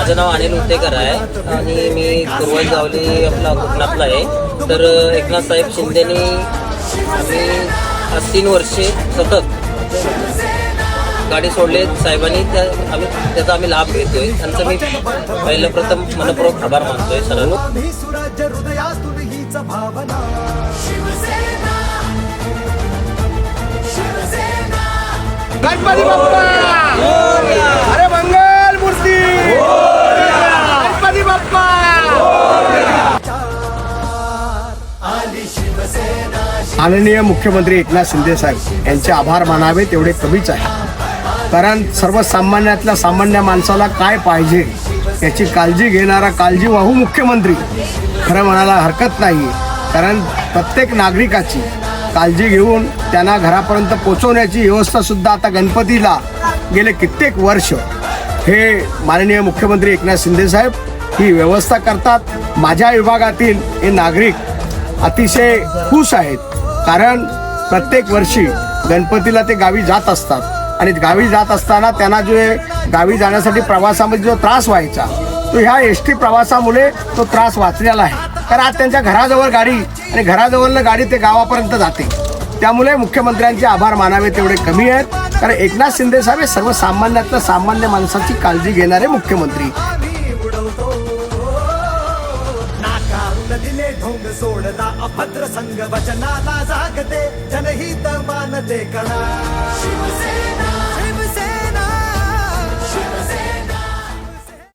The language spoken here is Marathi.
माझं नाव अनिल उत्तेकर आहे आणि मी कुरवंजावली आपला कोकणातला आहे. तर एकनाथ साहेब शिंदेनी आम्ही आज 3 वर्षे सतत गाडी सोडले साहेबांनी, त्याचा आम्ही लाभ घेतोय. त्यांचं मी पहिलं प्रथम मनपूर्वक आभार मानतोय सरांनो. गणपती बाप्पा अरे मंगल मूर्ती गणपती बाप्पा. माननीय मुख्यमंत्री एकनाथ शिंदे साहेब यांचे आभार मानावे तेवढे कमीच आहे. कारण सर्वसामान्यातल्या सामान्य माणसाला काय पाहिजे याची काळजी घेणारा काळजीवाहू मुख्यमंत्री खरं म्हणायला हरकत नाही. कारण प्रत्येक नागरिकाची काळजी घेऊन त्यांना घरापर्यंत पोचवण्याची व्यवस्थासुद्धा आता गणपतीला गेले कित्येक वर्ष हे माननीय मुख्यमंत्री एकनाथ शिंदे साहेब ही व्यवस्था करतात. माझ्या विभागातील हे नागरिक अतिशय खुश आहेत. कारण प्रत्येक वर्षी गणपतीला ते गावी जात असतात आणि गावी जात असताना त्यांना जे गावी जाण्यासाठी प्रवासामध्ये जो त्रास व्हायचा तो ह्या एस.टी. प्रवासामुळे तो त्रास वाचलेला आहे. कारण आज त्यांच्या घराजवळ गाडी आणि घराजवळनं गाडी ते गावापर्यंत जाते. त्यामुळे मुख्यमंत्र्यांचे आभार मानावे तेवढे कमी आहेत. कारण एकनाथ शिंदे साहेब हे सर्वसामान्यातल्या सामान्य माणसाची काळजी घेणारे मुख्यमंत्री. दिले ढोंग सोडता अभद्र संघ वचनाला जागते जनहित मानते कणा.